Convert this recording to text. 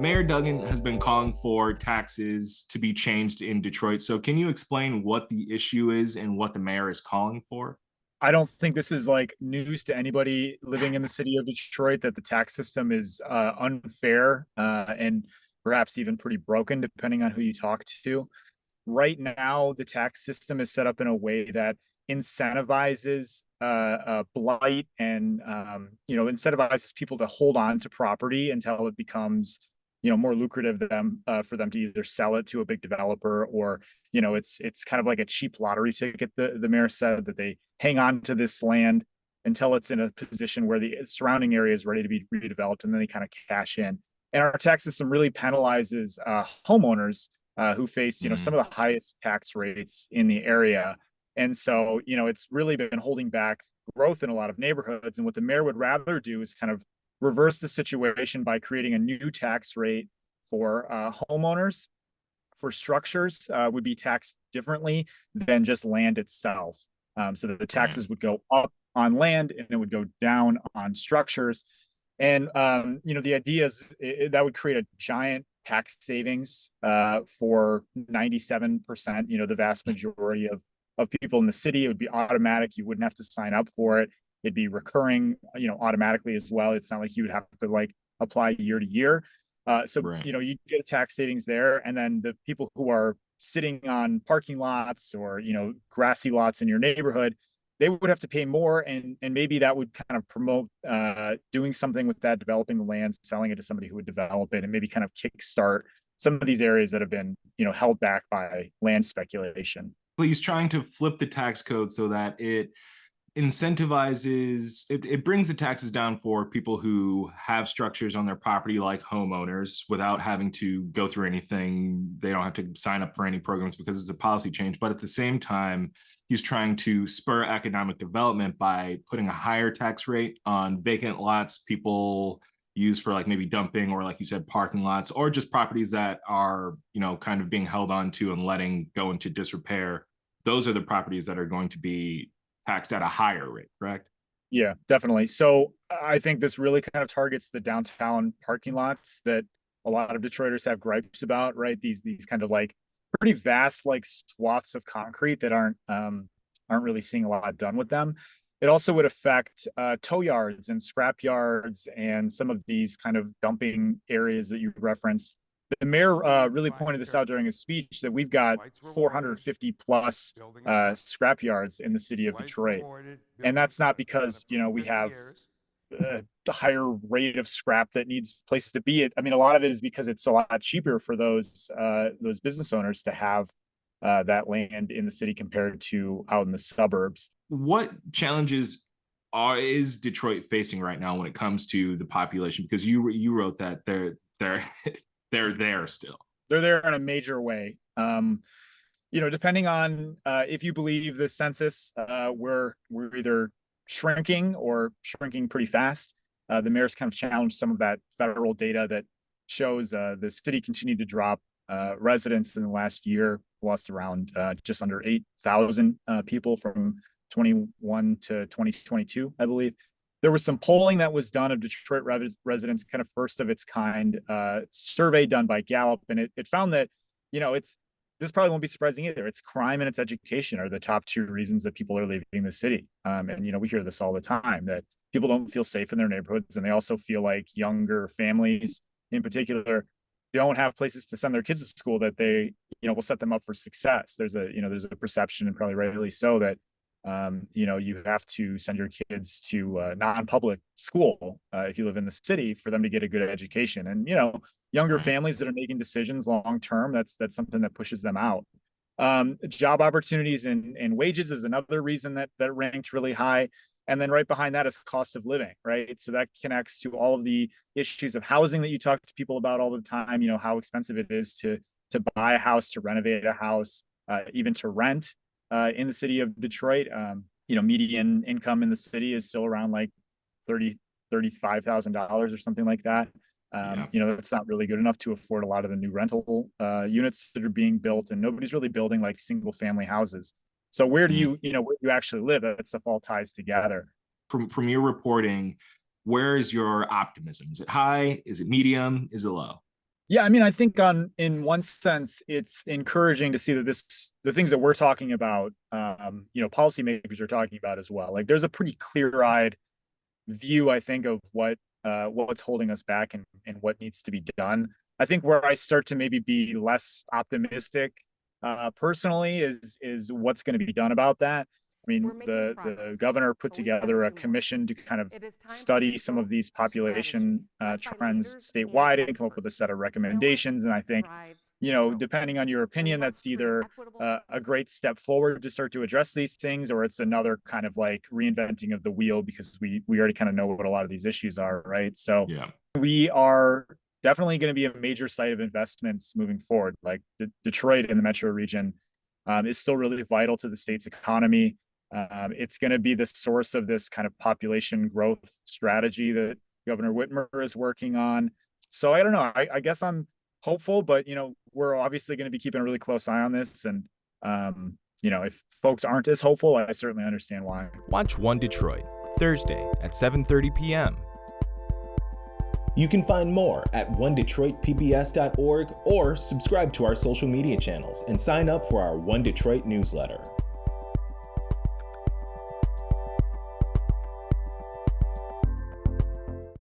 Mayor Duggan has been calling for taxes to be changed in Detroit. So, can you explain what the issue is and what the mayor is calling for? I don't think this is like news to anybody living in the city of Detroit that the tax system is unfair and perhaps even pretty broken, depending on who you talk to. Right now, the tax system is set up in a way that incentivizes blight and incentivizes people to hold on to property until it becomes more lucrative for them to either sell it to a big developer or it's kind of like a cheap lottery ticket. The mayor said that they hang on to this land until it's in a position where the surrounding area is ready to be redeveloped, and then they kind of cash in. And our tax system really penalizes homeowners who face some Mm, of the highest tax rates in the area. And so it's really been holding back growth in a lot of neighborhoods. And what the mayor would rather do is kind of reverse the situation by creating a new tax rate for homeowners. For structures would be taxed differently than just land itself, so that the right. taxes would go up on land and it would go down on structures. And the idea is that would create a giant tax savings for 97%, the vast majority of people in the city. It would be automatic. You wouldn't have to sign up for it. It'd be recurring, automatically as well. It's not like you would have to like apply year to year. So, Right. you get a tax savings there. And then the people who are sitting on parking lots or, grassy lots in your neighborhood, they would have to pay more. And maybe that would kind of promote doing something with that, developing the land, selling it to somebody who would develop it, and maybe kind of kickstart some of these areas that have been, held back by land speculation. He's trying to flip the tax code so that it incentivizes it brings the taxes down for people who have structures on their property like homeowners without having to go through anything. They don't have to sign up for any programs because it's a policy change, but at the same time he's trying to spur economic development by putting a higher tax rate on vacant lots people use for like maybe dumping or like you said parking lots or just properties that are kind of being held on to and letting go into disrepair. Those are the properties that are going to be taxed at a higher rate, correct? Yeah, definitely. So I think this really kind of targets the downtown parking lots that a lot of Detroiters have gripes about, right? These kind of like pretty vast like swaths of concrete that aren't really seeing a lot done with them. It also would affect tow yards and scrap yards and some of these kind of dumping areas that you referenced. The mayor really pointed this out during his speech that we've got 450 plus scrap yards in the city of Detroit. And that's not because, we have the higher rate of scrap that needs places to be. I mean, a lot of it is because it's a lot cheaper for those business owners to have that land in the city compared to out in the suburbs. What challenges is Detroit facing right now when it comes to the population? Because you wrote that they're they're there still. They're there in a major way. Depending on if you believe the census, we're either shrinking or shrinking pretty fast. The mayor's kind of challenged some of that federal data that shows the city continued to drop residents in the last year, lost around just under 8,000 people from 21 to 2022, I believe. There was some polling that was done of Detroit residents, kind of first of its kind survey done by Gallup, and it found that it's this probably won't be surprising either. It's crime and it's education are the top two reasons that people are leaving the city. And we hear this all the time that people don't feel safe in their neighborhoods, and they also feel like younger families, in particular, don't have places to send their kids to school that they will set them up for success. There's a perception, and probably rightly so, that you have to send your kids to non-public school if you live in the city for them to get a good education. And younger Right. families that are making decisions long term, that's something that pushes them out. Job opportunities and wages is another reason that ranked really high. And then right behind that is cost of living, right? So that connects to all of the issues of housing that you talk to people about all the time. How expensive it is to buy a house, to renovate a house, even to rent in the city of Detroit. Median income in the city is still around like $35,000 or something like that. Yeah. It's not really good enough to afford a lot of the new rental units that are being built, and nobody's really building like single family houses. So where do Mm. where you actually live? That stuff all ties together. From your reporting, where is your optimism? Is it high? Is it medium? Is it low? Yeah, I mean, I think in one sense, it's encouraging to see that the things that we're talking about, policymakers are talking about as well. Like, there's a pretty clear-eyed view, I think, of what's holding us back and what needs to be done. I think where I start to maybe be less optimistic, personally, is what's going to be done about that. I mean, the governor put together a commission to kind of study some of these population trends statewide and come up with a set of recommendations. And I think, depending on your opinion, that's either a great step forward to start to address these things, or it's another kind of like reinventing of the wheel, because we already kind of know what a lot of these issues are, right? So Yeah. we are definitely going to be a major site of investments moving forward. Like Detroit and the metro region is still really vital to the state's economy. It's going to be the source of this kind of population growth strategy that Governor Whitmer is working on. So I don't know. I guess I'm hopeful, but we're obviously going to be keeping a really close eye on this. And if folks aren't as hopeful, I certainly understand why. Watch One Detroit Thursday at 7:30 p.m. You can find more at onedetroitpbs.org or subscribe to our social media channels and sign up for our One Detroit newsletter.